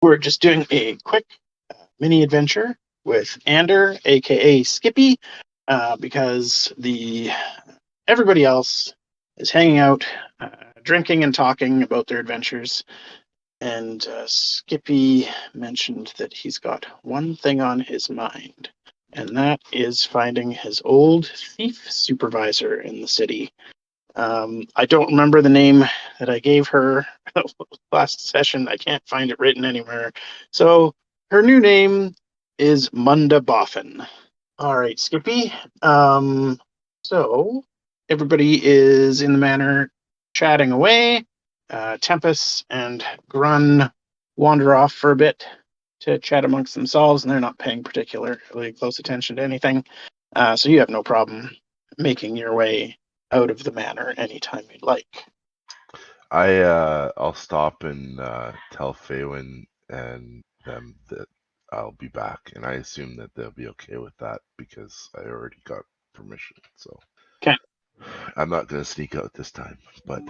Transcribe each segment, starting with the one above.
We're just doing a quick mini adventure with Ander, aka Skippy, because everybody else is hanging out, drinking and talking about their adventures. And Skippy mentioned that he's got one thing on his mind, and that is finding his old thief supervisor in the city. I don't remember the name that I gave her last session. I can't find it written anywhere. So her new name is Munda Boffin. All right, Skippy. So everybody is in the manor chatting away. Tempest and Grun wander off for a bit to chat amongst themselves, and they're not paying particularly close attention to anything. So you have no problem making your way out of the manor anytime you'd like. I'll stop and tell Faywin and them that I'll be back, and I assume that they'll be okay with that because I already got permission. So Okay. I'm not going to sneak out this time, but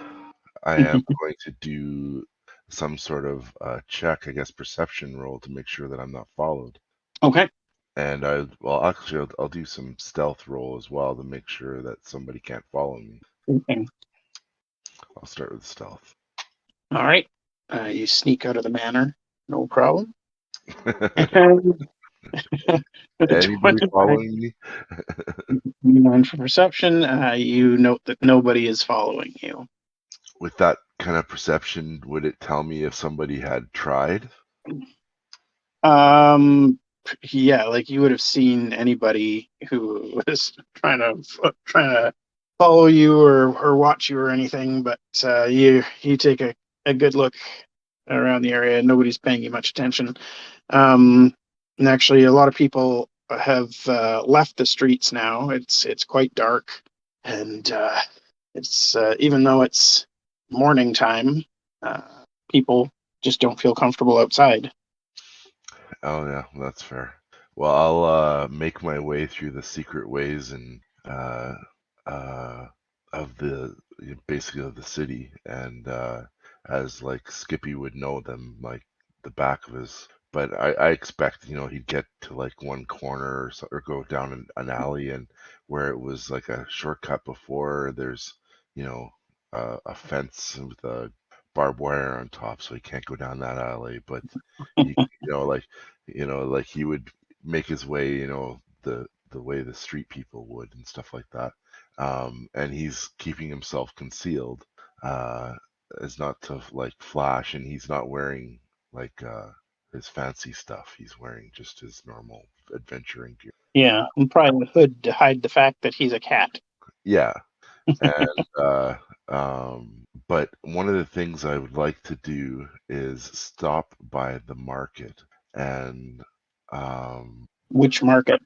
I am going to do some sort of check, I guess, perception roll to make sure that I'm not followed. Okay. And actually, I'll do some stealth roll as well to make sure that somebody can't follow me. Okay. I'll start with stealth. All right. You sneak out of the manor. No problem. And Anybody 25 following me? for perception. You note that nobody is following you. With that kind of perception, would it tell me if somebody had tried? Um, yeah, like you would have seen anybody who was trying to follow you or watch you or anything, but you take a good look around the area. Nobody's paying you much attention. And actually, a lot of people have left the streets now. It's quite dark, and it's even though it's morning time, uh, people just don't feel comfortable outside. Oh yeah, that's fair. Well, I'll make my way through the secret ways and uh, of the basically of the city, and as like Skippy would know them like the back of his. But I expect he'd get to like one corner or go down an alley, and where it was like a shortcut before, there's you know a fence with a barbed wire on top, so he can't go down that alley. But he, like he would make his way, the way the street people would and stuff like that. And he's keeping himself concealed, uh, as not to like flash, and he's not wearing like his fancy stuff. He's wearing just his normal adventuring gear. Yeah, and probably the hood to hide the fact that he's a cat. Yeah, and but one of the things I would like to do is stop by the market and um, Which market?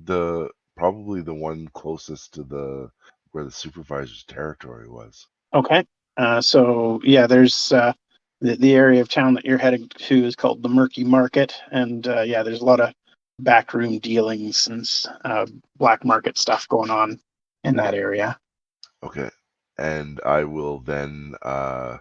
the probably the one closest to the where the supervisor's territory was. Okay. So yeah, there's the area of town that you're heading to is called the Murky Market, and yeah, there's a lot of backroom dealings and black market stuff going on in that area. Okay, and I will then kind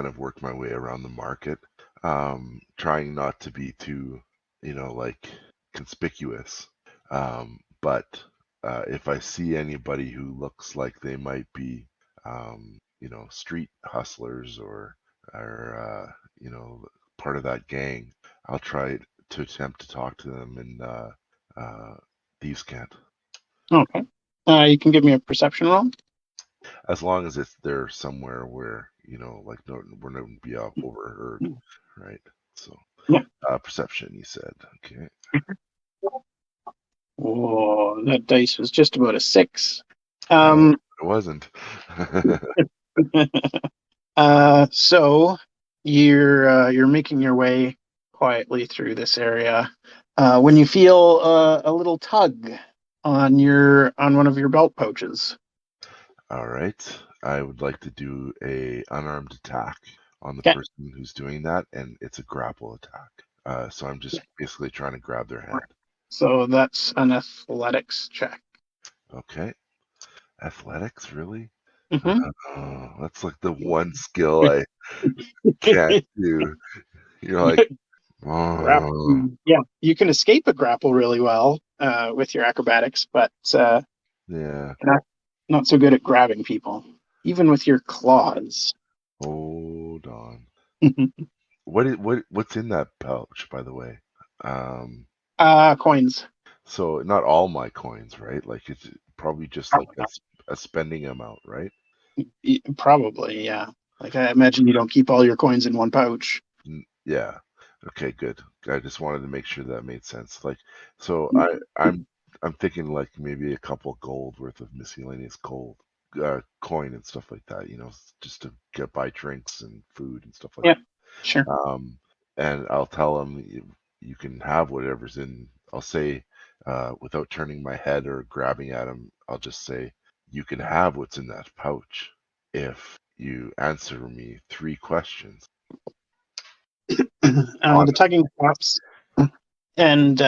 of work my way around the market, trying not to be too, like conspicuous. But if I see anybody who looks like they might be, street hustlers or part of that gang, I'll try to attempt to talk to them, and uh, thieves can't. Okay. You can give me a perception roll. As long as it's there somewhere where like no, we're not be overheard, right? So Yeah. perception, you said. Okay. Oh, that dice was just about a 6. No, Um, it wasn't. so you're making your way quietly through this area when you feel a little tug on one of your belt pouches. All right, I would like to do a unarmed attack on the Okay, person who's doing that, and it's a grapple attack. So I'm just basically trying to grab their hand. so that's an athletics check. Okay, athletics, really? Mm-hmm. Oh, that's like the one skill I can't do. You're like, oh, Yeah, you can escape a grapple really well with your acrobatics, but yeah. you're not so good at grabbing people, even with your claws. Hold on. What's in that pouch, by the way? Um, Coins. so not all my coins, right? Like it's probably just like a spending amount, right? Probably, yeah. Like I imagine you don't keep all your coins in one pouch. Yeah. Okay, good. I just wanted to make sure that made sense. Like, so I'm thinking like maybe a couple gold worth of miscellaneous gold coin and stuff like that. Just to get buy drinks and food and stuff like Yeah, sure. that. And I'll tell them you can have whatever's in. I'll say without turning my head or grabbing at them, I'll just say you can have what's in that pouch if you answer me 3 questions. On The tugging stops, and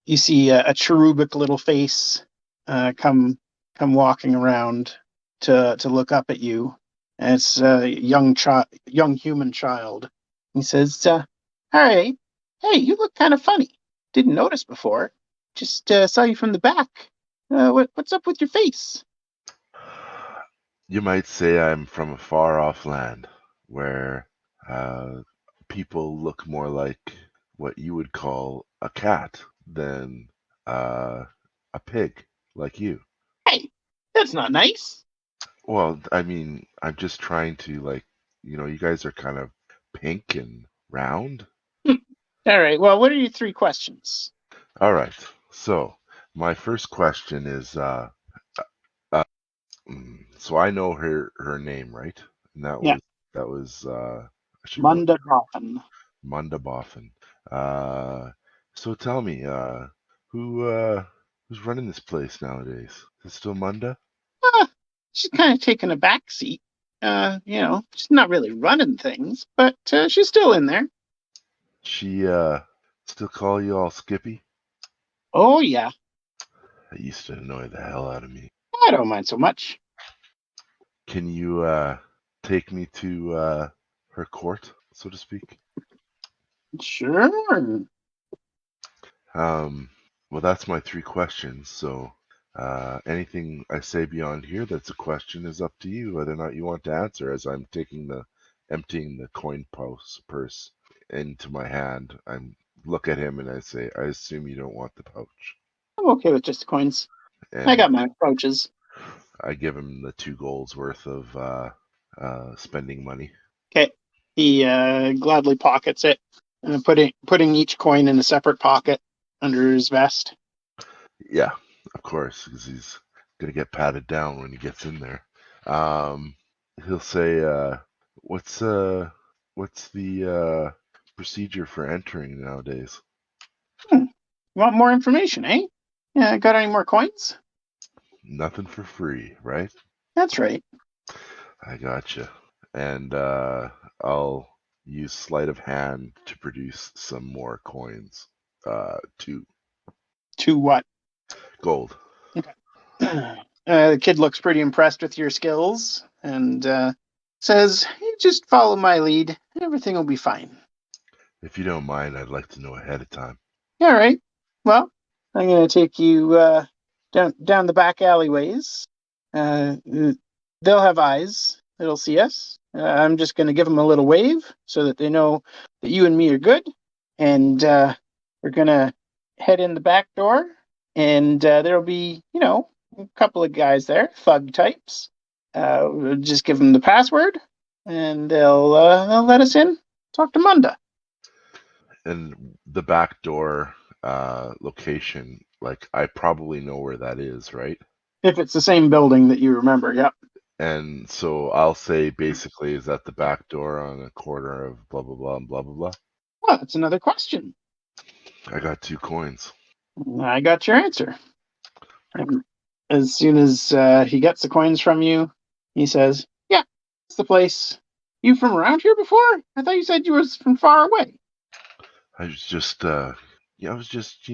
you see a cherubic little face come walking around to look up at you. And it's a young human child. He says, "Hey, hey, you look kind of funny. Didn't notice before. Just saw you from the back. What's up with your face?" You might say I'm from a far off land where uh, people look more like what you would call a cat than uh, a pig, like you. Hey, that's not nice. Well, I mean, I'm just trying to, like, you guys are kind of pink and round. Hmm. All right. Well, what are your 3 questions? All right. So, my first question is uh, so I know her name, right? And that Yeah, was I should write Munda Gotham. Munda Boffin. Uh, so tell me, who who's running this place nowadays? Is it still Munda? Uh, she's kind of taken a back seat. She's not really running things, but she's still in there. She still call you all Skippy? Oh, yeah. That used to annoy the hell out of me. I don't mind so much. Can you take me to her court, so to speak? Sure. Um, well, that's my 3 questions. So anything I say beyond here that's a question is up to you, whether or not you want to answer. As I'm emptying the purse into my hand, I look at him and I say, I assume you don't want the pouch. I'm okay with just the coins. I And got my approaches. I give him the 2 golds worth of spending money. Okay. He gladly pockets it, putting each coin in a separate pocket under his vest. Yeah, of course, because he's gonna get patted down when he gets in there. Um, he'll say, "What's the procedure for entering nowadays?" Hmm. You want more information, eh? Yeah, got any more coins? Nothing for free, right? That's right. I gotcha. And I'll use sleight of hand to produce some more coins. 2 what? Gold. Okay. The kid looks pretty impressed with your skills and says, "You just follow my lead. Everything will be fine." If you don't mind, I'd like to know ahead of time. All right. Well, I'm going to take you down the back alleyways. They'll have eyes that'll see us. I'm just going to give them a little wave so that they know that you and me are good. And we're going to head in the back door. And there'll be, a couple of guys there, thug types. We'll just give them the password, and they'll let us in. Talk to Munda. And the back door location, like I probably know where that is, right? If it's the same building that you remember, yep. And so I'll say basically is that the back door on the corner of blah blah blah and blah blah blah. Well, that's another question. I got 2 coins. I got your answer. And as soon as he gets the coins from you, he says, "Yeah, it's the place. You from around here before? I thought you said you was from far away." I was just yeah, I was just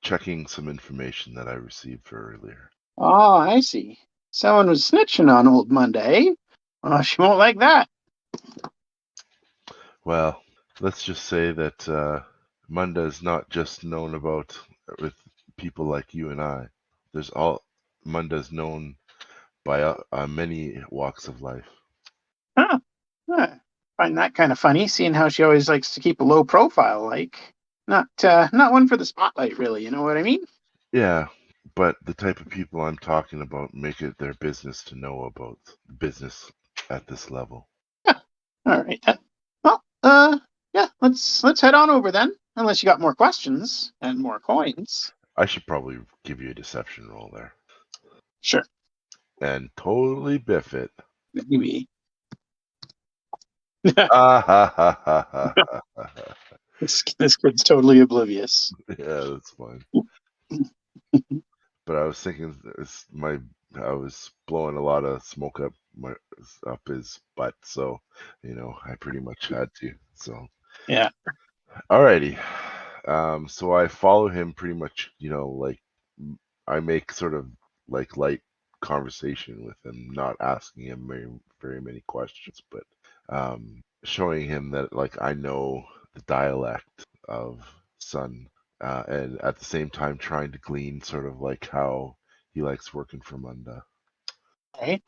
checking some information that I received for earlier. Oh, I see. Someone was snitching on old Monday. Oh, she won't like that. Well, let's just say that Munda is not just known about with people like you and I. There's all Munda's known by many walks of life. Huh. Huh. Find that kind of funny, seeing how she always likes to keep a low profile, like not one for the spotlight, really. You know what I mean? Yeah, but the type of people I'm talking about make it their business to know about business at this level. Yeah. All right then. Well, yeah. Let's head on over then. Unless you got more questions and more coins. I should probably give you a deception roll there Sure. and totally biff it. Maybe. Ah ha ha ha ha ha. Ha. This kid's totally oblivious. Yeah, that's fine. But I was thinking, I was blowing a lot of smoke up his butt, so I pretty much had to. So, Yeah. alrighty. So I follow him pretty much. Like I make sort of like light conversation with him, not asking him very many questions, but showing him that like I know the dialect of Sun, and at the same time trying to glean sort of like how he likes working for Munda. All right.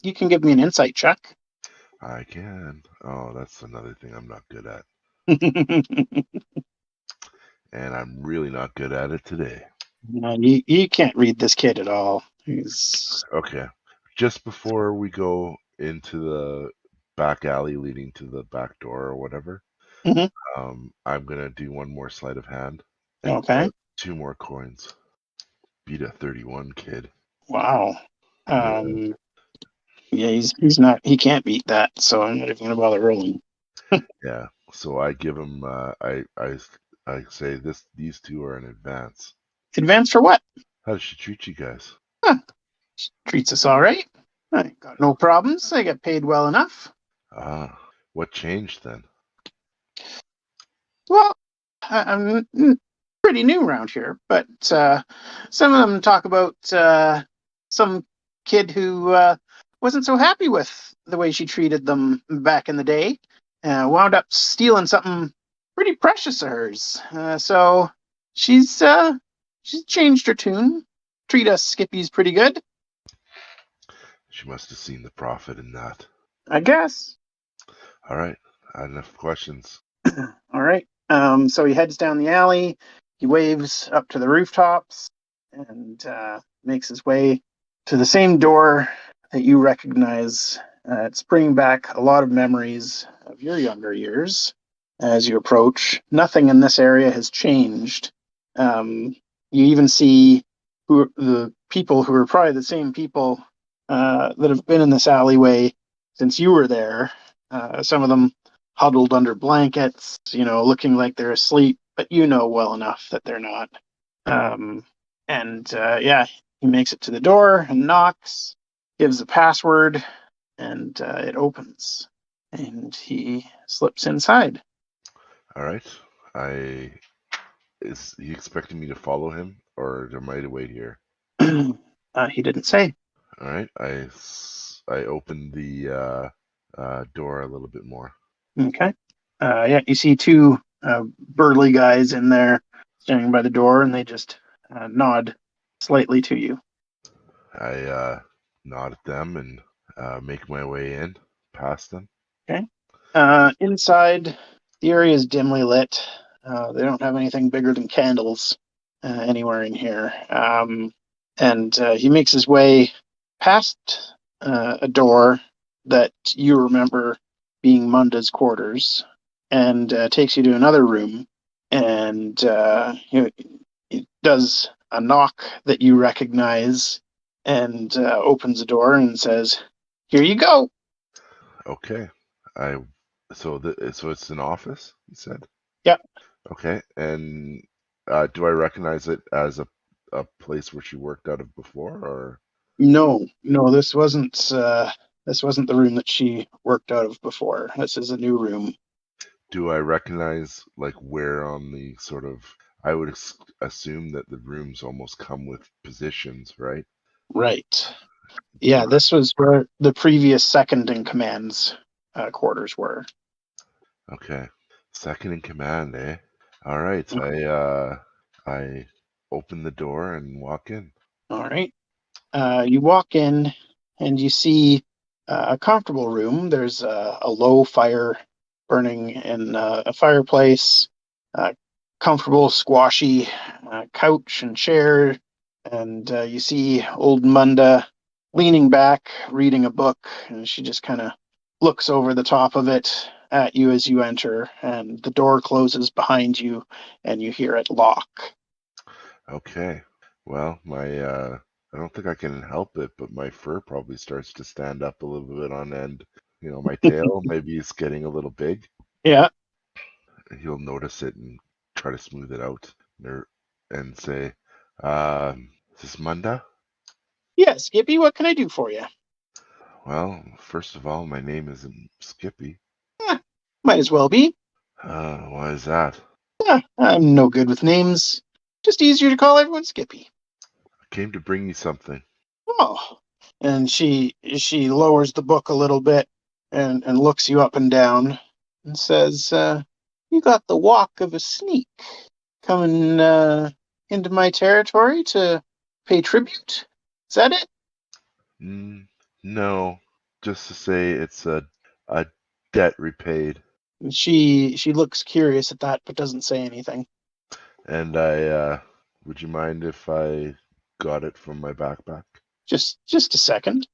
You can give me an insight check. I can. Oh, that's another thing I'm not good at, and I'm really not good at it today. No, you can't read this kid at all. He's Okay. Just before we go into the back alley leading to the back door or whatever, Mhm. I'm gonna do one more sleight of hand and pull Okay. out 2 more coins. Beat a 31 kid. Wow. Yeah, Um, yeah, he's not he can't beat that, so I'm not even gonna bother rolling. yeah. So I give him. I say these two are in advance. Advance for what? How does she treat you guys? Huh, treats us all right. I got no problems. I get paid well enough. Ah, what changed then? Well, I'm pretty new around here, but some of them talk about some kid who wasn't so happy with the way she treated them back in the day. Wound up stealing something pretty precious of hers. So she's uh, she's changed her tune. Treat us Skippies pretty good, She must have seen the profit in that. I guess. All right, I had enough questions. All right. So he heads down the alley. He waves up to the rooftops and makes his way to the same door that you recognize. It's bringing back a lot of memories of your younger years as you approach. Nothing in this area has changed. You even see the people who are probably the same people that have been in this alleyway since you were there. Some of them huddled under blankets, looking like they're asleep, but you know well enough that they're not. Um, and yeah, he makes it to the door and knocks, gives the password, and it opens. And he slips inside. All right. I Is he expecting me to follow him, or am I to wait here? He didn't say. All right. I open the door a little bit more. Okay. Yeah, you see two burly guys in there standing by the door, and they just nod slightly to you. I nod at them and make my way in past them. Okay. Inside, the area is dimly lit. They don't have anything bigger than candles anywhere in here. And he makes his way past a door that you remember being Munda's quarters and takes you to another room. And he does a knock that you recognize and opens the door and says, "Here you go." Okay. I so it's an office, you said? Yep. Okay. And do I recognize it as a place where she worked out of before, or No, no, this wasn't the room that she worked out of before. This is a new room. do I recognize like where on the sort of I would assume that the rooms almost come with positions, right? Right. Yeah, this was where the previous second in command's quarters were. Okay. Second in command, eh? All right. I open the door and walk in. All right. You walk in and you see a comfortable room. There's a low fire burning in a fireplace, a comfortable, squashy couch and chair. And you see old Munda leaning back, reading a book. And she just kind of looks over the top of it at you as you enter. And the door closes behind you and you hear it lock. Okay. Well, my I don't think I can help it, but my fur probably starts to stand up a little bit on end. You know, my tail maybe is getting a little big. Yeah. He'll notice it and try to smooth it out and say, is this Munda? Yeah, Skippy, what can I do for you? Well, first of all, my name isn't Skippy. Eh, might as well be. Why is that? I'm no good with names. Just easier to call everyone Skippy. I came to bring you something. Oh. And she lowers the book a little bit and looks you up and down and says, you got the walk of a sneak coming into my territory to pay tribute? Is that it? Mm, no, just to say it's a debt repaid. And she looks curious at that but doesn't say anything. And would you mind if I got it from my backpack? Just a second.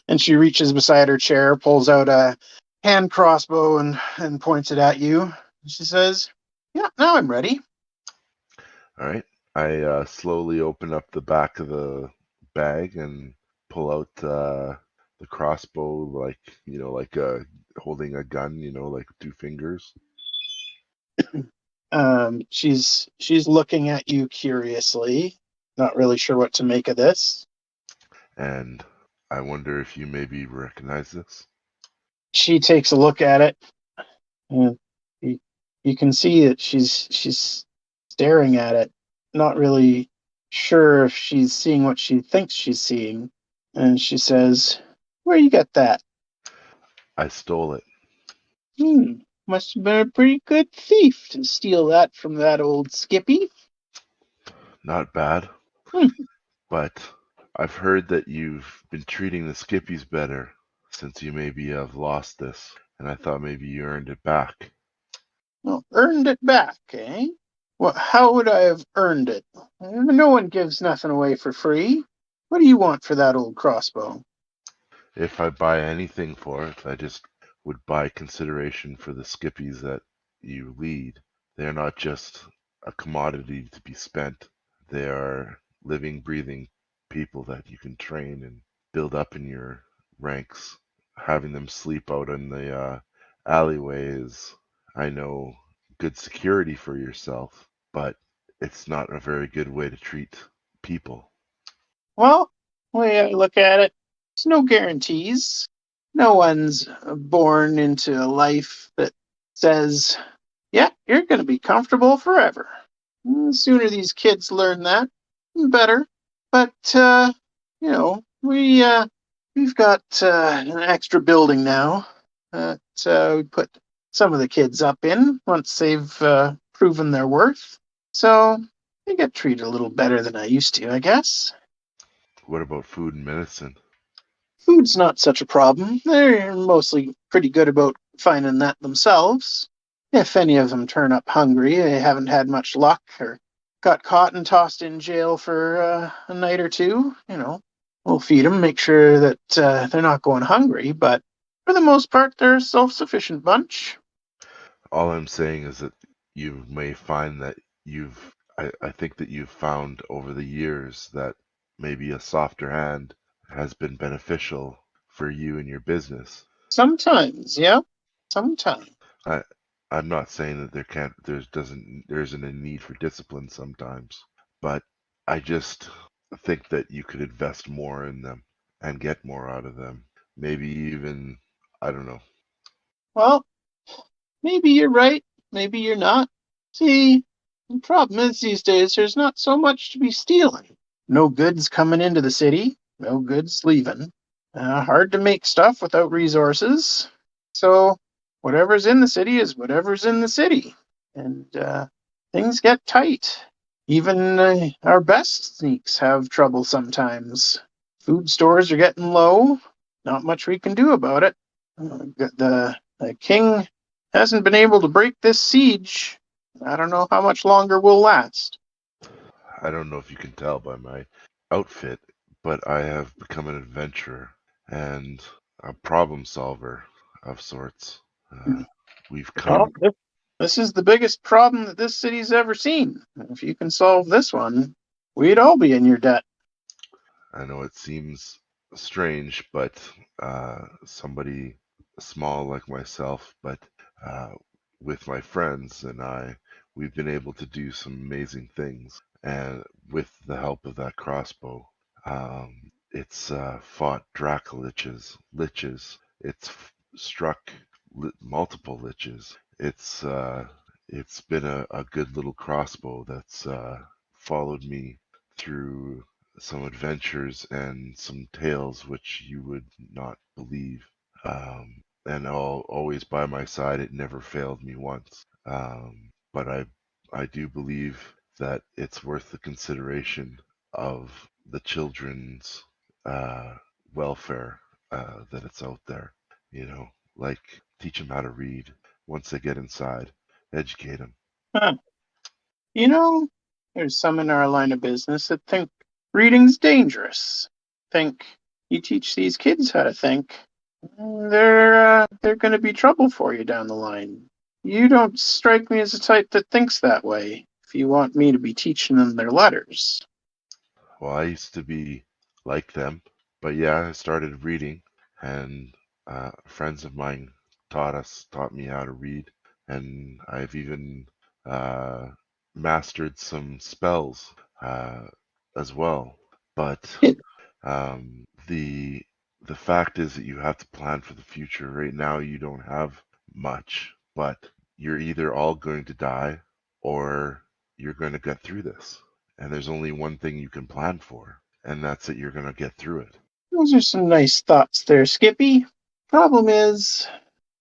And she reaches beside her chair, pulls out a hand crossbow and points it at you. She says, yeah, now I'm ready. All right. I slowly open up the back of the bag and pull out the crossbow, like like holding a gun, like two fingers. She's looking at you curiously, not really sure what to make of this. And I wonder if you maybe recognize this. She takes a look at it. And you, you can see that she's staring at it, not really sure if she's seeing what she thinks she's seeing. And she says, "Where you got that?" I stole it. Hmm, must have been a pretty good thief to steal that from that old Skippy. Not bad, Hmm. but I've heard that you've been treating the Skippies better since you maybe have lost this, and I thought maybe you earned it back. Well, earned it back, eh? Well, how would I have earned it? No one gives nothing away for free. What do you want for that old crossbow? If I buy anything for it, I just would buy consideration for the Skippies that you lead. They're not just a commodity to be spent. They are living, breathing people that you can train and build up in your ranks. Having them sleep out in the alleyways, I know, good security for yourself, but it's not a very good way to treat people. Well, the way I look at it, there's no guarantees. No one's born into a life that says, yeah, you're going to be comfortable forever. The sooner these kids learn that, the better. But, we've got an extra building now that we put some of the kids up in once they've proven their worth. So they get treated a little better than I used to, I guess. What about food and medicine? Food's not such a problem. They're mostly pretty good about finding that themselves. If any of them turn up hungry, they haven't had much luck or got caught and tossed in jail for a night or two, we'll feed them, make sure that they're not going hungry. But for the most part, they're a self-sufficient bunch. All I'm saying is that you may find that I think that you've found over the years that maybe a softer hand has been beneficial for you and your business. Sometimes, yeah, sometimes. I, I'm not saying that there isn't a need for discipline sometimes, but I just think that you could invest more in them and get more out of them. Maybe even, I don't know. Well, maybe you're right, maybe you're not. See, the problem is these days there's not so much to be stealing. No goods coming into the city. no good sleeving. Hard to make stuff without resources. So whatever's in the city is whatever's in the city. And things get tight. Even our best sneaks have trouble sometimes. Food stores are getting low. Not much we can do about it. The king hasn't been able to break this siege. I don't know how much longer we'll last. I don't know if you can tell by my outfit, but I have become an adventurer and a problem solver of sorts. We've Well, come. this is the biggest problem that this city's ever seen. If you can solve this one, we'd all be in your debt. I know it seems strange, but somebody small like myself, but uh, with my friends and we've been able to do some amazing things. And with the help of that crossbow, it's fought liches. It's struck multiple liches. It's been a good little crossbow that's followed me through some adventures and some tales which you would not believe. And always by my side, it never failed me once. But I do believe that it's worth the consideration of the children's uh, welfare that it's out there. You know, like teach them how to read once they get inside, educate them. Huh. You know, there's some in our line of business that think reading's dangerous. Think you teach these kids how to think, they're going to be trouble for you down the line. You don't strike me as a type that thinks that way. If you want me to be teaching them their letters. Well, I used to be like them, but yeah, I started reading, and friends of mine taught me how to read, and I've even uh, mastered some spells as well. But the fact is that you have to plan for the future. Right now, you don't have much, but you're either all going to die or you're going to get through this. And there's only one thing you can plan for, and that's that you're going to get through it. Those are some nice thoughts there, Skippy. Problem is,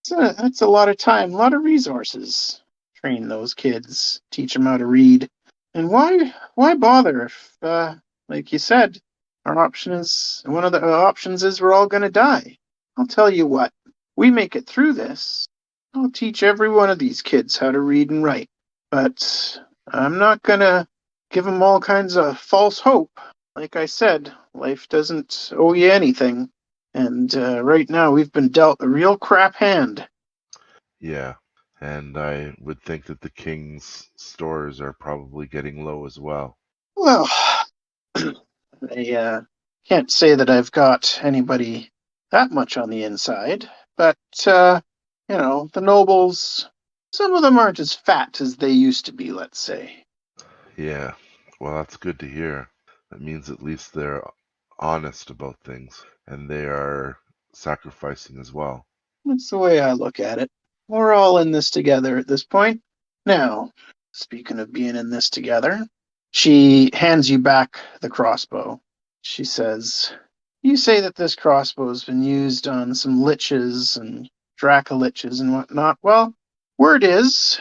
that's a lot of time, a lot of resources. Train those kids, teach them how to read. And why bother if, like you said, our option is one of the options is we're all going to die. I'll tell you what, we make it through this. I'll teach every one of these kids how to read and write. But I'm not going to give them all kinds of false hope. Like I said, life doesn't owe you anything. And right now, we've been dealt a real crap hand. Yeah, and I would think that the king's stores are probably getting low as well. Well, I can't say that I've got anybody that much on the inside, but, the nobles, some of them aren't as fat as they used to be, let's say. Yeah, well, that's good to hear. That means at least they're honest about things and they are sacrificing as well. That's the way I look at it. We're all in this together at this point. Now, speaking of being in this together, she hands you back the crossbow. She says, you say that this crossbow has been used on some liches and dracoliches and whatnot. Well, word is,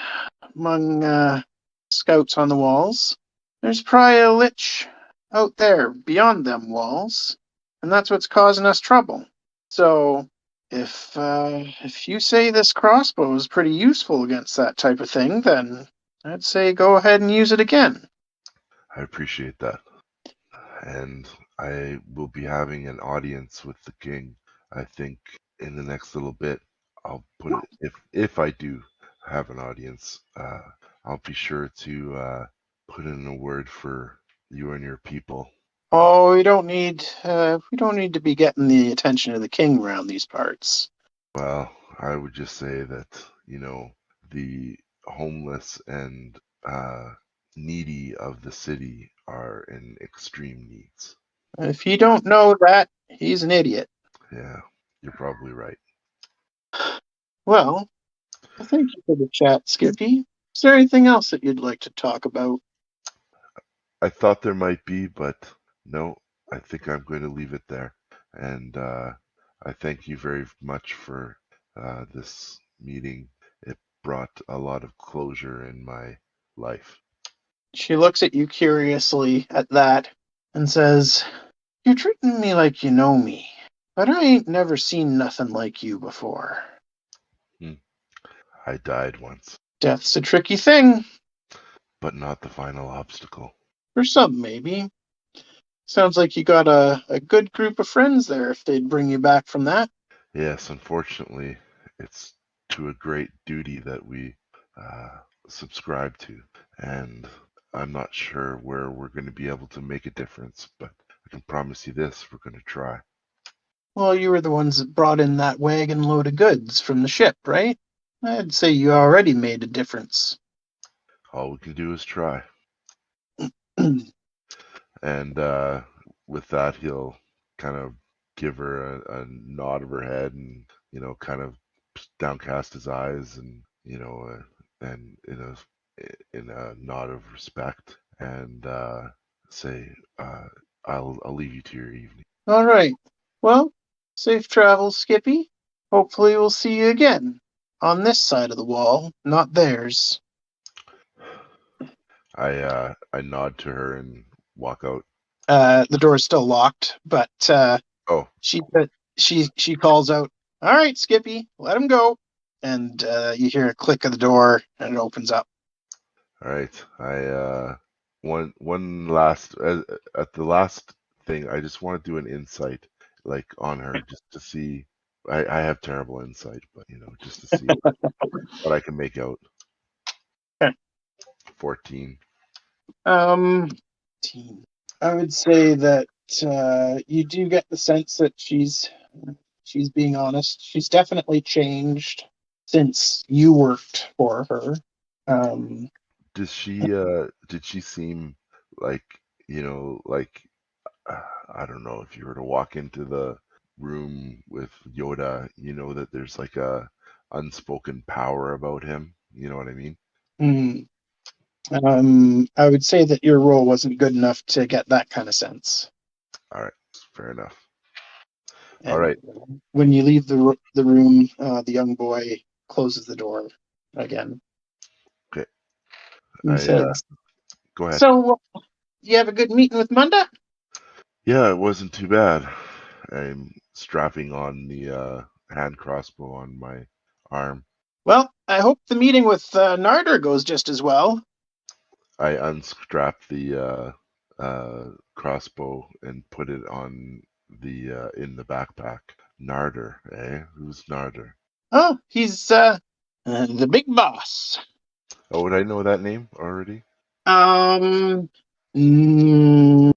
among scouts on the walls, there's probably a lich out there beyond them walls, and that's what's causing us trouble. So, if you say this crossbow is pretty useful against that type of thing, then I'd say go ahead and use it again. I appreciate that. And I will be having an audience with the king. I think in the next little bit, I'll put it if I do have an audience, I'll be sure to put in a word for you and your people. Oh, we don't need to be getting the attention of the king around these parts. Well, I would just say that the homeless and needy of the city are in extreme needs. If you don't know that, he's an idiot. Yeah, you're probably right. Well, thank you for the chat, Skippy. Is there anything else that you'd like to talk about? I thought there might be, but no. I think I'm going to leave it there. And I thank you very much for this meeting. It brought a lot of closure in my life. She looks at you curiously at that and says, "You're treating me like you know me, but I ain't never seen nothing like you before." Hmm. I died once, Death's a tricky thing. but not the final obstacle. For some, maybe. Sounds like you got a good group of friends there if they'd bring you back from that. Yes, unfortunately, it's to a great duty that we uh, subscribe to. And I'm not sure where we're going to be able to make a difference, but I can promise you this, we're going to try. Well, you were the ones that brought in that wagon load of goods from the ship, right? I'd say you already made a difference. All we can do is try. And with that, he'll kind of give her a nod of her head and, kind of downcast his eyes and, and in a nod of respect and say, I'll leave you to your evening. All right. Well, safe travels, Skippy. Hopefully we'll see you again. On this side of the wall, not theirs. I nod to her and walk out. The door's still locked, but Oh, she she calls out, "All right, Skippy, let him go." And you hear a click of the door, and it opens up. all right. One last at the last thing, I just want to do an insight like on her just to see. I have terrible insight, but just to see what I can make out. 14. Um, I would say that you do get the sense that she's being honest. She's definitely changed since you worked for her. Um, Did she seem like, like I don't know, if you were to walk into the room with Yoda, you know that there's like a unspoken power about him. You know what I mean? hmm, I would say that your role wasn't good enough to get that kind of sense. All right, fair enough. All And right, when you leave the room, the young boy closes the door again okay. and I says, Go ahead. "So, you have a good meeting with Munda?" Yeah, it wasn't too bad. I'm strapping on the hand crossbow on my arm. "Well, I hope the meeting with Narder goes just as well." I unstrap the crossbow and put it on the in the backpack. Narder, eh? Who's Narder? "Oh, he's the big boss." Oh, would I know that name already? Um, mm,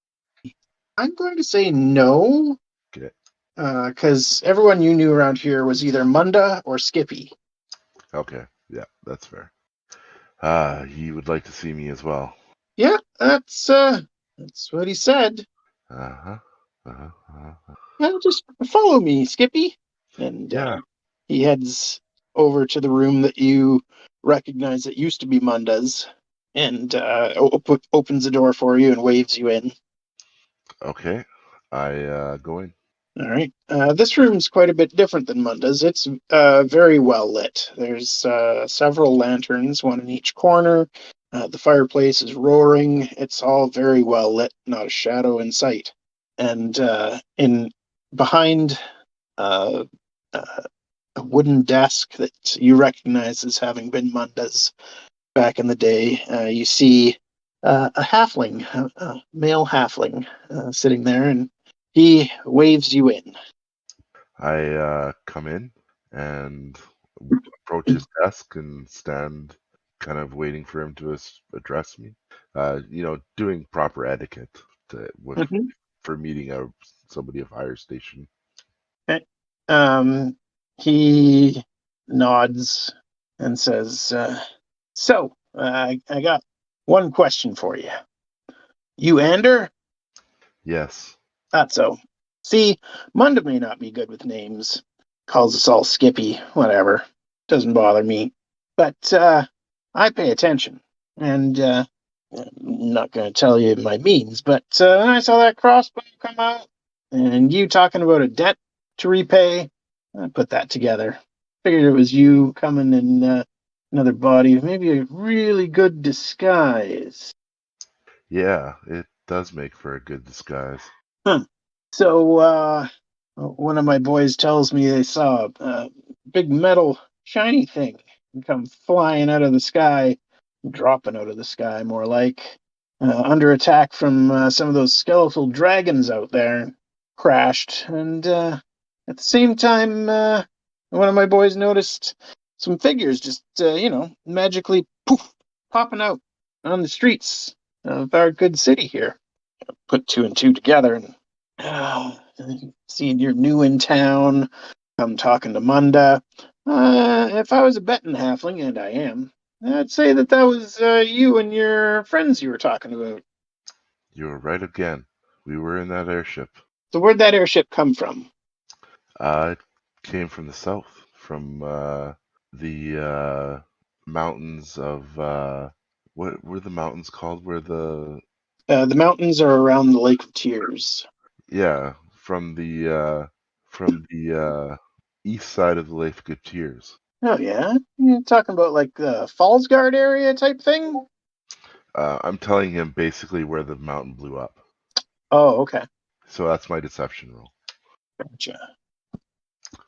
I'm going to say no, Okay, because everyone you knew around here was either Munda or Skippy. okay, yeah, that's fair. Ah, he would like to see me as well. Yeah, that's what he said. Uh huh. Uh huh. Well, just follow me, Skippy. And Yeah. he heads over to the room that you recognize that used to be Munda's, and opens the door for you and waves you in. Okay. I go in. All right. This room's quite a bit different than Munda's. It's very well lit. There's several lanterns, one in each corner. The fireplace is roaring. It's all very well lit, not a shadow in sight. And in behind uh, uh, a wooden desk that you recognize as having been Munda's back in the day, you see a halfling, a male halfling, sitting there, and he waves you in. I come in and approach his desk and stand kind of waiting for him to address me. Doing proper etiquette with Mhm. for meeting somebody of higher station. Okay. He nods and says, "So, I got one question for you. You Ander?" Yes. "Thought so. See, Munda may not be good with names. Calls us all Skippy, whatever. Doesn't bother me. But I pay attention. And I'm not going to tell you my means, but then I saw that crossbow come out, and you talking about a debt to repay. I put that together. Figured it was you coming in another body, maybe a really good disguise. Yeah, it does make for a good disguise. Huh. So, one of my boys tells me they saw a big metal shiny thing come flying out of the sky, dropping out of the sky, more like, under attack from some of those skeletal dragons out there. Crashed, and at the same time, one of my boys noticed some figures just, magically poof, popping out on the streets of our good city here. Put two and two together, and seeing you're new in town, I'm talking to Munda. If I was a betting halfling, and I am, I'd say that was you and your friends you were talking about. You were right again. We were in that airship. So where'd that airship come from? It came from the south, from the mountains of what were the mountains called? Where the The mountains are around the Lake of Tears. yeah, from the east side of the Lake of Tears. Oh yeah, you're talking about like the Falls Guard area type thing. I'm telling him basically where the mountain blew up. Oh, okay, So that's my deception roll. gotcha.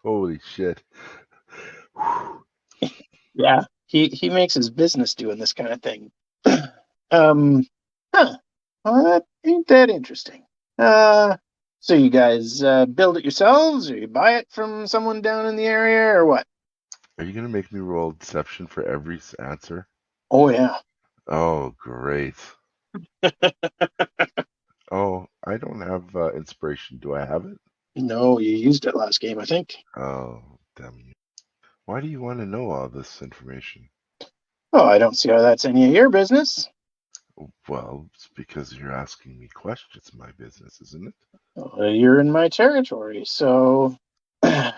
Holy shit. Yeah, he makes his business doing this kind of thing. um, huh. Well, that ain't that interesting. Uh, so you guys build it yourselves, or you buy it from someone down in the area, or what? Are you gonna make me roll deception for every answer? Oh yeah. Oh, great. Oh, I don't have inspiration. Do I have it? No, you used it last game, I think. Oh, damn you. Why do you want to know all this information? Oh, I don't see how that's any of your business. Well, it's because you're asking me questions. My business, isn't it? You're in my territory, so if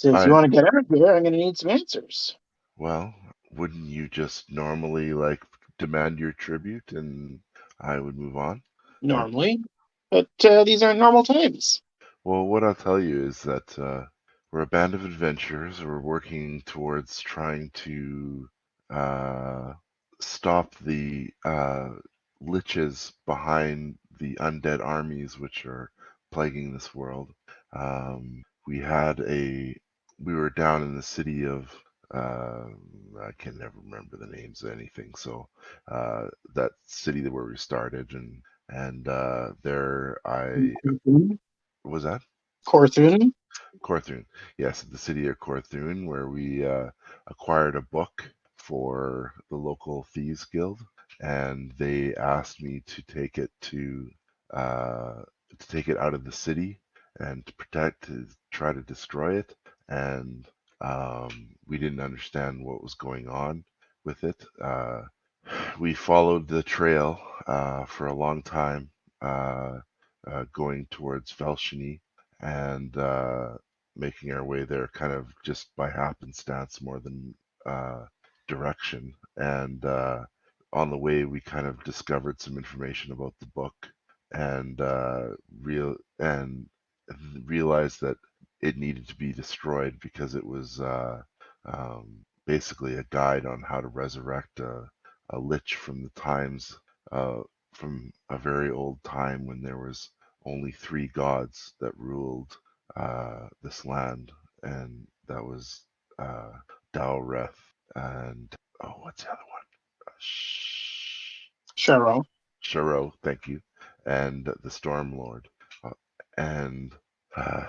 you I, want to get out of here, I'm going to need some answers. well, wouldn't you just normally like demand your tribute and I would move on? Or, Normally, but these aren't normal times. well, what I'll tell you is that we're a band of adventurers. We're working towards trying to uh, stop the liches behind the undead armies which are plaguing this world. We had we were down in the city of uh, I can never remember the names of anything. So that city that where we started, and there I was that Corthun? Corthune. Yes, the city of Corthune, where we acquired a book for the local thieves guild, and they asked me uh, to take it out of the city and to to try to destroy it. And we didn't understand what was going on with it. We followed the trail for a long time, going towards Velshini and making our way there kind of just by happenstance more than direction. And on the way, we kind of discovered some information about the book and realized that it needed to be destroyed because it was basically a guide on how to resurrect a lich from the times uh, from a very old time when there was only three gods that ruled this land, and that was uh, Dowreth and what's the other one? Cheryl. Sharo, thank you, and the Storm Lord, and uh,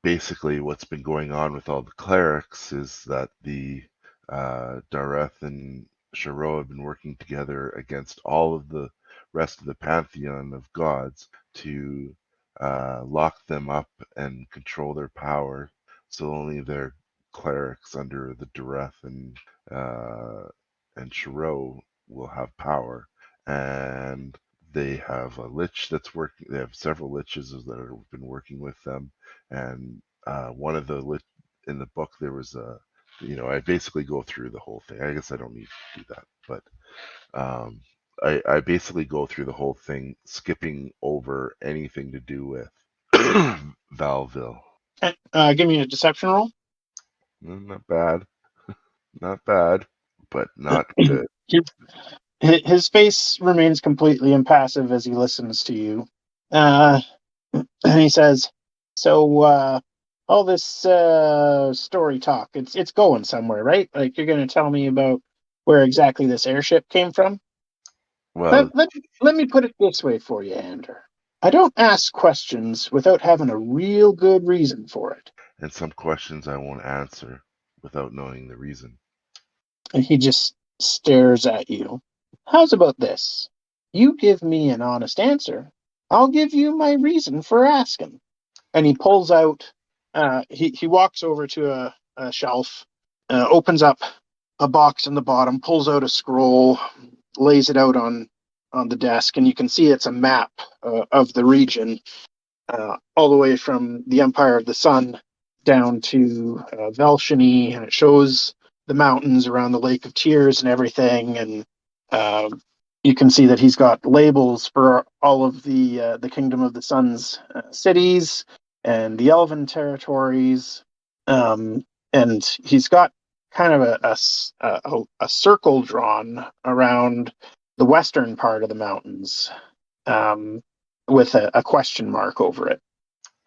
basically what's been going on with all the clerics is that the Dareth and Sharo have been working together against all of the rest of the pantheon of gods to lock them up and control their power, so only their clerics under the Dareth uh, and Sharo will have power. And they have a lich that's working. They have several liches that have been working with them, and one of the in the book there was I basically go through the whole thing. I guess I don't need to do that, but I basically go through the whole thing, skipping over anything to do with Valville. Give me a deception roll. Not bad, not bad, but not good. His face remains completely impassive as he listens to you. Uh, and he says, "So all this story talk, it's going somewhere, right? Like you're going to tell me about where exactly this airship came from? Well, Let me put it this way for you, Ander. I don't ask questions without having a real good reason for it." and some questions I won't answer without knowing the reason. And he just stares at you. "How's about this? You give me an honest answer. I'll give you my reason for asking." And he pulls out, he walks over to a shelf, opens up a box in the bottom, pulls out a scroll, lays it out on the desk, and you can see it's a map of the region, all the way from the Empire of the Sun down to Velshini, and it shows the mountains around the Lake of Tears and everything. And uh, you can see that he's got labels for all of the Kingdom of the Sun's cities and the Elven territories. And he's got kind of a circle drawn around the western part of the mountains, um, with a question mark over it.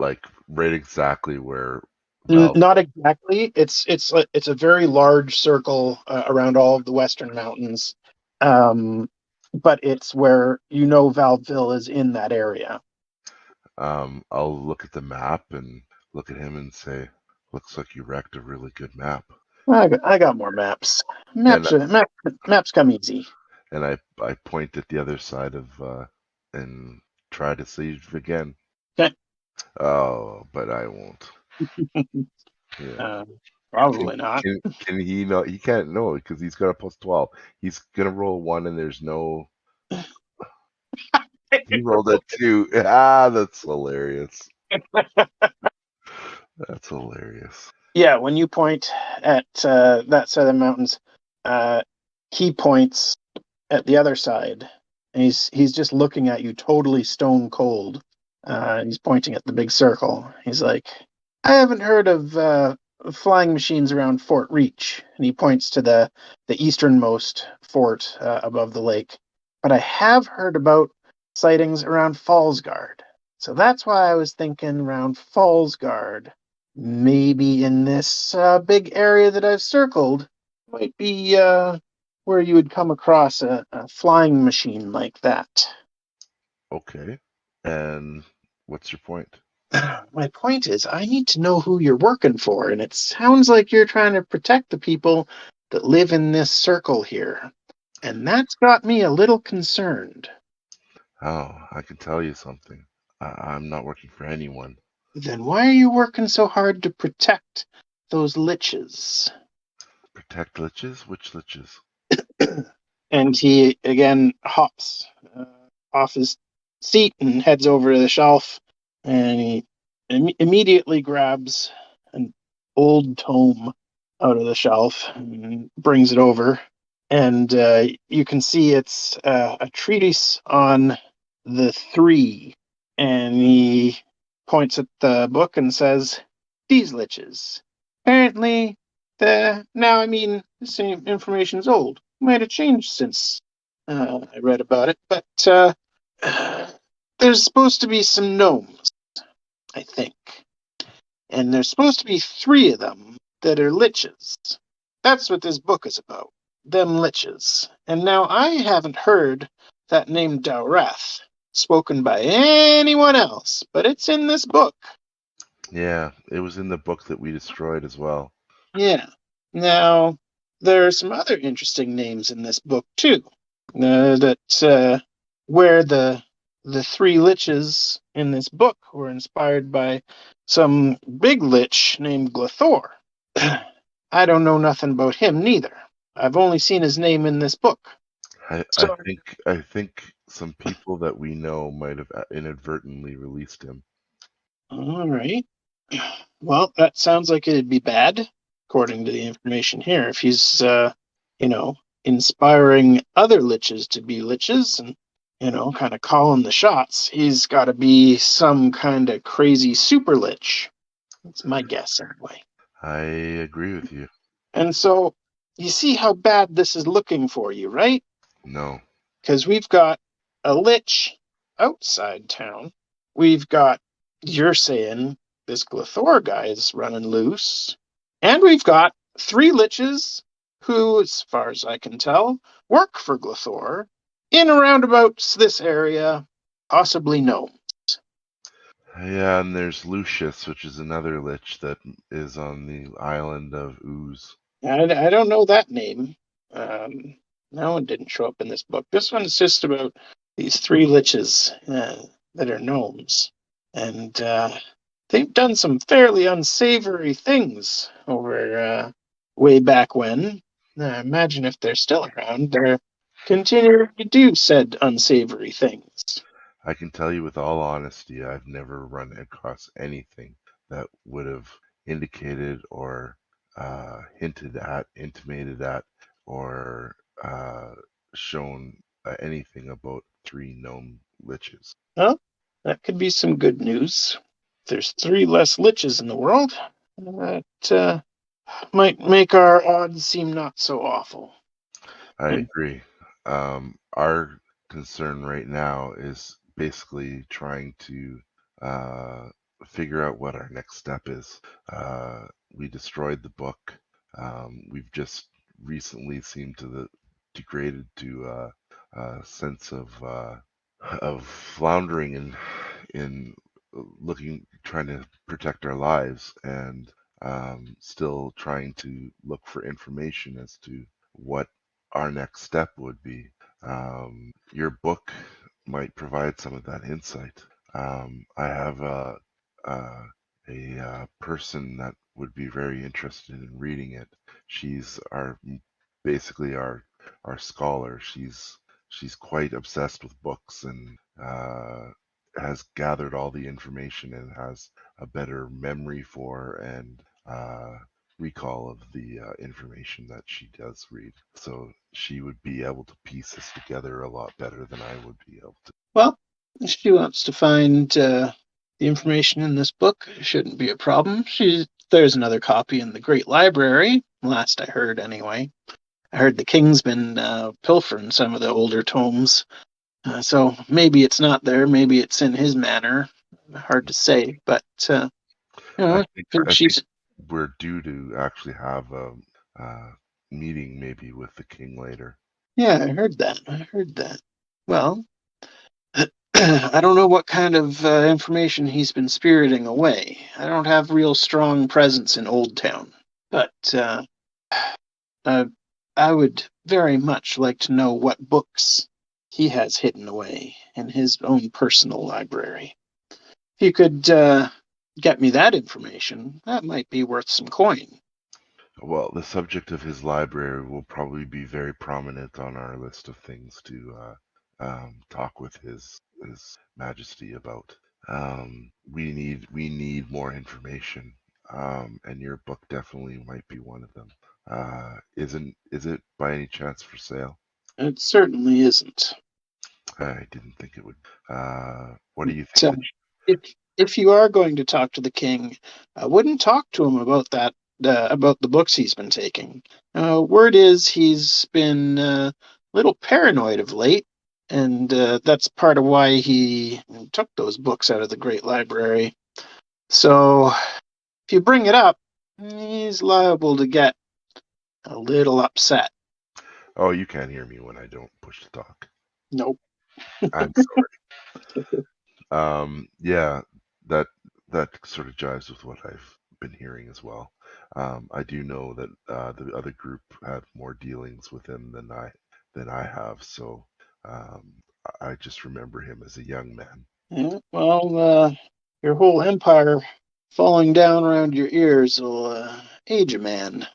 Like right exactly where Val. Not exactly. It's a very large circle around all of the western mountains, but it's where Valville is in that area. I'll look at the map and look at him and say, "Looks like you wrecked a really good map." I got more maps. And Maps come easy. I point at the other side of and try to save again. Okay. Oh, but I won't. Yeah. Uh, Can Probably not. can he know? He can't know because he's got a plus 12. He's gonna roll one, and there's no. He rolled a two. Ah, that's hilarious. That's hilarious. Yeah, when you point at that side of the mountains, uh, he points at the other side, and he's just looking at you, totally stone cold. He's pointing at the big circle. He's like, "I haven't heard of flying machines around Fort Reach," and he points to the easternmost fort above the lake. "But I have heard about sightings around Fallsguard, so that's why I was thinking around Fallsguard, maybe in this big area that I've circled, might be where you would come across a flying machine like that." Okay. And what's your point? My point is, I need to know who you're working for, and it sounds like you're trying to protect the people that live in this circle here. And that's got me a little concerned. Oh, I can tell you something. I'm not working for anyone. Then why are you working so hard to protect those liches? Protect liches? Which liches? And he again hops off his seat and heads over to the shelf, and he immediately grabs an old tome out of the shelf and brings it over. And you can see it's a treatise on the three. And he points at the book and says, "These liches. Apparently, now, I mean, the same information is old. Might have changed since I read about it, but there's supposed to be some gnomes, I think. And there's supposed to be three of them that are liches. That's what this book is about. Them liches. And now I haven't heard that name Dowreth spoken by anyone else, but it's in this book." Yeah, it was in the book that we destroyed as well. Yeah. Now, there are some other interesting names in this book too. That where the three liches in this book were inspired by some big lich named Glathor. I don't know nothing about him neither. I've only seen his name in this book. So, I think some people that we know might have inadvertently released him. all right. Well, that sounds like it'd be bad, according to the information here. If he's, you know, inspiring other liches to be liches and, kind of calling the shots, he's got to be some kind of crazy super lich. That's my guess, anyway. I agree with you. And so you see how bad this is looking for you, right? No. Because we've got a lich outside town. We've got, you're saying, this Glithor guy is running loose. And we've got three liches who, as far as I can tell, work for Glithor in around about this area, possibly no. Yeah, and there's Lucius, which is another lich that is on the island of Ooze. I don't know that name. Um, that one didn't show up in this book. This one's just about these three liches that are gnomes. And they've done some fairly unsavory things over way back when. I imagine if they're still around, they're continuing to do said unsavory things. I can tell you with all honesty, I've never run across anything that would have indicated or hinted at, intimated at, or shown anything about three gnome liches. Well, that could be some good news. There's three less liches in the world. That might make our odds seem not so awful. I And agree. Our concern right now is basically trying to uh, figure out what our next step is. We destroyed the book. We've just recently seemed to degraded to a sense of floundering in looking, trying to protect our lives, and still trying to look for information as to what our next step would be. Your book might provide some of that insight. I have a, person that would be very interested in reading it. She's basically our scholar. She's quite obsessed with books and has gathered all the information and has a better memory for and recall of the information that she does read. So she would be able to piece this together a lot better than I would be able to. well, if she wants to find the information in this book, it shouldn't be a problem. There's another copy in the Great Library. Last I heard, anyway. I heard the king's been pilfering some of the older tomes, so maybe it's not there. Maybe it's in his manor. Hard to say, but I know, I think she's we're due to actually have a meeting maybe with the king later. yeah. I heard that. I heard that. Well, I don't know what kind of information he's been spiriting away. I don't have real strong presence in Old Town, but uh, I would very much like to know what books he has hidden away in his own personal library. If you could get me that information, that might be worth some coin. Well, the subject of his library will probably be very prominent on our list of things to talk with his Majesty about. We need more information, and your book definitely might be one of them. Isn't is it by any chance for sale? It certainly isn't. I didn't think it would. What do you think So that? if if you are going to talk to the king, I wouldn't talk to him about that about the books he's been taking. Word is he's been a little paranoid of late, and that's part of why he took those books out of the Great Library. So if you bring it up, he's liable to get a little upset. Oh, you can't hear me when I don't push to talk. Nope. I'm yeah, that that sort of jives with what I've been hearing as well. I do know that the other group had more dealings with him than I have, so um, I just remember him as a young man. Yeah, well, your whole empire falling down around your ears will age a man.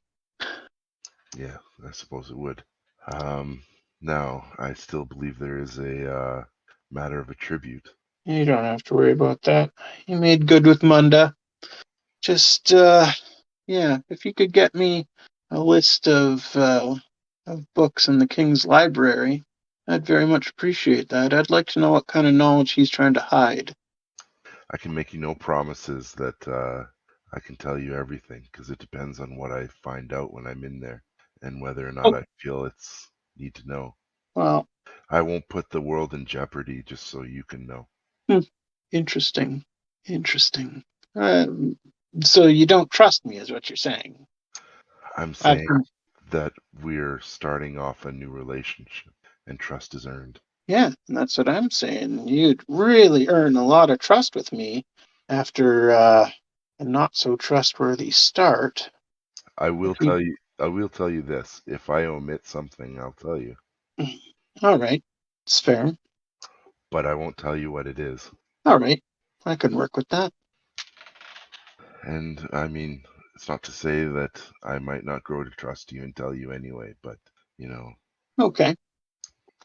Yeah, I suppose it would. Um, Now, I still believe there is a matter of a tribute. You don't have to worry about that. You made good with Munda. Just, yeah, if you could get me a list of of books in the King's library. I'd very much appreciate that. I'd like to know what kind of knowledge he's trying to hide. I can make you no promises that I can tell you everything because it depends on what I find out when I'm in there and whether or not Oh, I feel it's need to know. well, I won't put the world in jeopardy just so you can know. hmm, interesting. Interesting. Um, so you don't trust me, is what you're saying? I'm I've saying that we're starting off a new relationship and trust is earned. Yeah, and that's what I'm saying. You'd really earn a lot of trust with me after a not so trustworthy start. If you, I will tell you this. If I omit something, I'll tell you. all right, it's fair. But I won't tell you what it is. All right, I can work with that. And I mean, it's not to say that I might not grow to trust you and tell you anyway, but you know, Okay.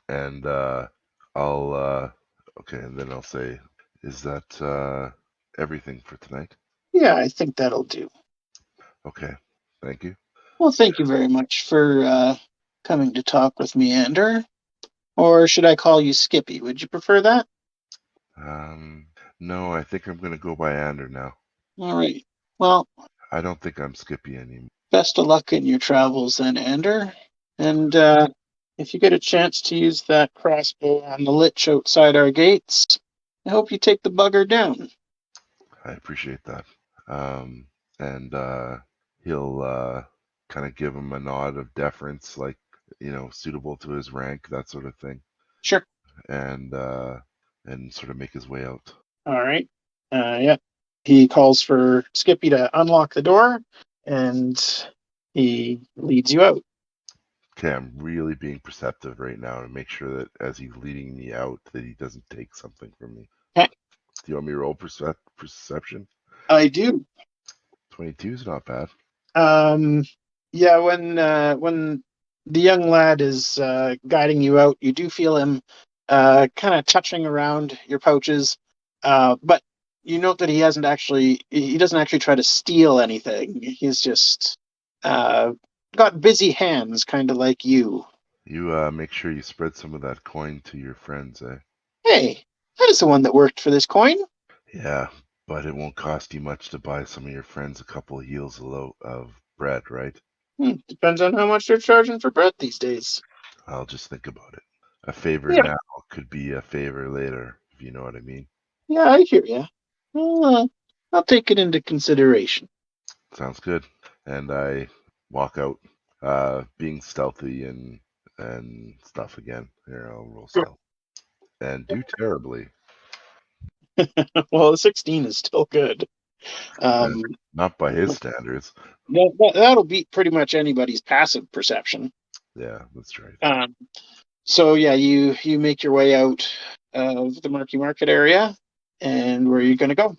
and I'll okay, and then I'll say, is that everything for tonight? Yeah, I think that'll do. Okay, thank you. Well, thank you very much for coming to talk with me, Ander. Or should I call you Skippy? Would you prefer that? Um, no, I think I'm gonna go by Ander now. All right. Well, I don't think I'm Skippy anymore. best of luck in your travels then, Ander. And if you get a chance to use that crossbow on the lich outside our gates, I hope you take the bugger down. I appreciate that. Um, and he'll kind of give him a nod of deference, like suitable to his rank, that sort of thing, Sure. and sort of make his way out. All right. Yeah. He calls for Skippy to unlock the door, and he leads you out. Okay, I'm really being perceptive right now to make sure that as he's leading me out, that he doesn't take something from me. Okay. Do you want me to roll perception? I do. 22 is not bad. Um, yeah, when the young lad is guiding you out, you do feel him kind of touching around your pouches, but you note that he doesn't actually try to steal anything. He's just uh, got busy hands, kind of like you. You make sure you spread some of that coin to your friends, eh? Hey, that is the one that worked for this coin. Yeah, but it won't cost you much to buy some of your friends a couple of heels of bread, right? Depends on how much they're charging for bread these days. I'll just think about it. A favor Yeah, now could be a favor later, if you know what I mean. yeah, I hear you. I'll take it into consideration. Sounds good. And I walk out, being stealthy and stuff again. Here, I'll roll stealth and do terribly. Well, the 16 is still good. Uh, Um, Not by his standards. that'll beat pretty much anybody's passive perception. Yeah, that's right. Um, so yeah, you make your way out of the Murky Market area, and where are you going to go?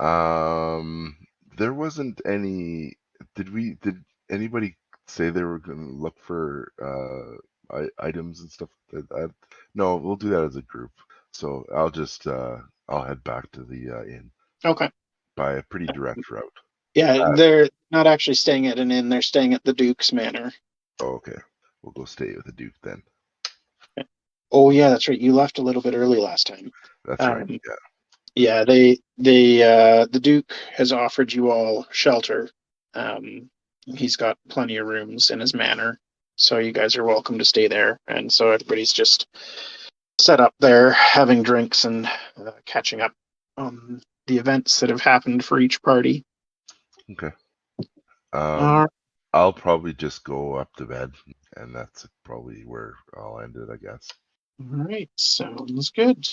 Um, there wasn't any. Did anybody say they were going to look for items and stuff? No, we'll do that as a group. So I'll head back to the inn Okay. by a pretty direct route. Yeah, Uh, they're not actually staying at an inn. They're staying at the Duke's Manor. oh, okay, we'll go stay with the Duke then. Oh yeah, that's right. You left a little bit early last time. That's right. Um, Yeah. yeah, the Duke has offered you all shelter. He's got plenty of rooms in his manor, so you guys are welcome to stay there. And so everybody's just set up there, having drinks and catching up on the events that have happened for each party. Okay. Um, All I'll probably just go up to bed, and that's probably where I'll end it, I guess. right, sounds good.